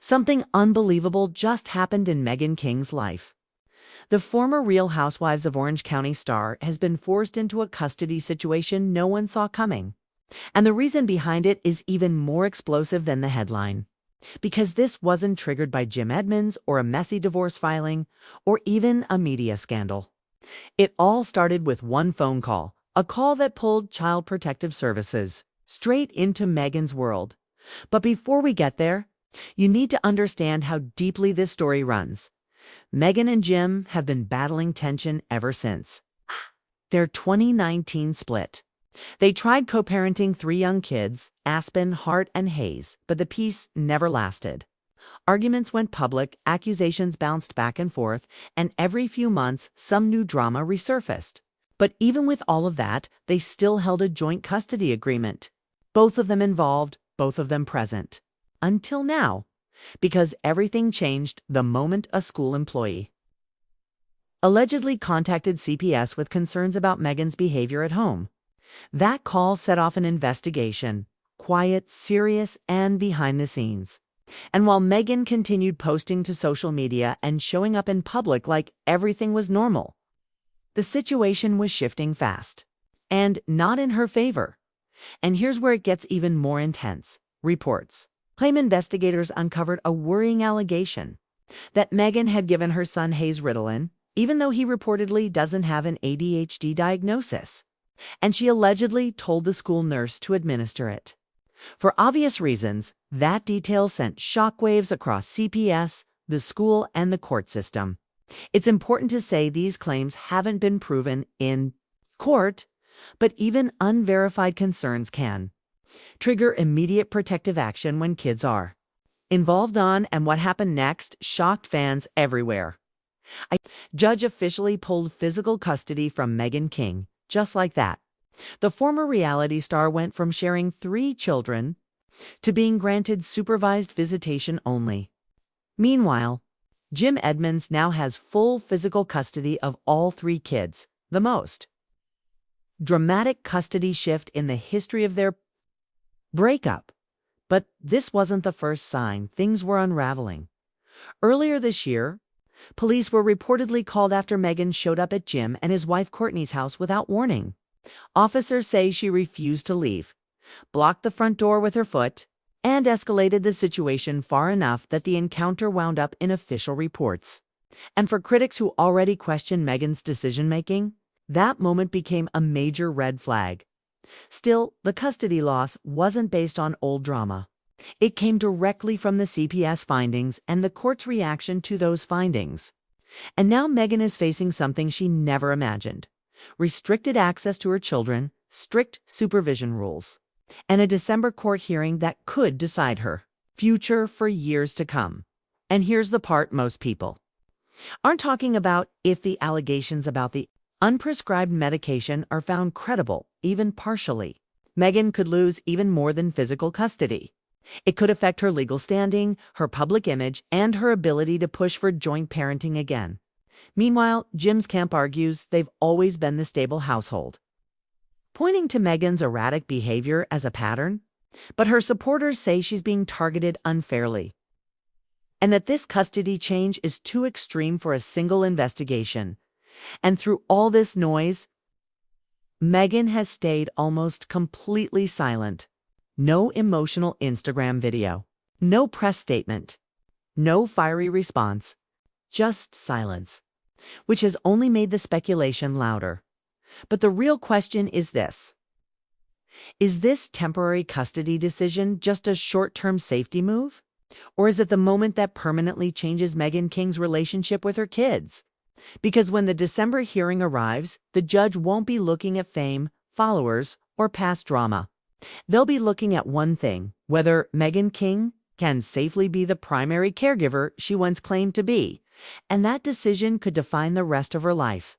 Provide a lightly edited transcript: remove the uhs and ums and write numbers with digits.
Something unbelievable just happened in Meghan King's life. The former Real Housewives of Orange County star has been forced into a custody situation no one saw coming. And the reason behind it is even more explosive than the headline. Because this wasn't triggered by Jim Edmonds or a messy divorce filing or even a media scandal. It all started with one phone call, a call that pulled Child Protective Services straight into Meghan's world. But before we get there, you need to understand how deeply this story runs. Meghan and Jim have been battling tension ever since their 2019 split. They tried co-parenting 3 young kids, Aspen, Hart, and Hayes, but the peace never lasted. Arguments went public, accusations bounced back and forth, and every few months some new drama resurfaced. But even with all of that, they still held a joint custody agreement. Both of them involved, both of them present. Until now, because everything changed the moment a school employee allegedly contacted CPS with concerns about Meghan's behavior at home. That call set off an investigation, quiet, serious, and behind the scenes. And while Meghan continued posting to social media and showing up in public like everything was normal, the situation was shifting fast, and not in her favor. And here's where it gets even more intense. Reports claim investigators uncovered a worrying allegation that Meghan had given her son Hayes Ritalin, even though he reportedly doesn't have an ADHD diagnosis, and she allegedly told the school nurse to administer it. For obvious reasons, that detail sent shockwaves across CPS, the school, and the court system. It's important to say these claims haven't been proven in court, but even unverified concerns can trigger immediate protective action when kids are involved and what happened next shocked fans everywhere. A judge officially pulled physical custody from Meghan King, just like that. The former reality star went from sharing 3 children to being granted supervised visitation only. Meanwhile, Jim Edmonds now has full physical custody of all 3 kids, the most dramatic custody shift in the history of their breakup. But this wasn't the first sign things were unraveling. Earlier this year, police were reportedly called after Meghan showed up at Jim and his wife Courtney's house without warning. Officers say she refused to leave, blocked the front door with her foot, and escalated the situation far enough that the encounter wound up in official reports. And for critics who already questioned Meghan's decision-making, that moment became a major red flag. Still, the custody loss wasn't based on old drama. It came directly from the CPS findings and the court's reaction to those findings. And now Meghan is facing something she never imagined: restricted access to her children, strict supervision rules, and a December court hearing that could decide her future for years to come. And here's the part most people aren't talking about: if the allegations about the unprescribed medication are found credible, even partially, Meghan could lose even more than physical custody. It could affect her legal standing, her public image, and her ability to push for joint parenting again. Meanwhile, Jim's camp argues they've always been the stable household, pointing to Meghan's erratic behavior as a pattern. But her supporters say she's being targeted unfairly, and that this custody change is too extreme for a single investigation. And through all this noise, Meghan has stayed almost completely silent. No emotional Instagram video, no press statement, no fiery response, just silence, which has only made the speculation louder. But the real question is this: is this temporary custody decision just a short-term safety move? Or is it the moment that permanently changes Meghan King's relationship with her kids? Because when the December hearing arrives, the judge won't be looking at fame, followers, or past drama. They'll be looking at one thing: whether Meghan King can safely be the primary caregiver she once claimed to be. And that decision could define the rest of her life.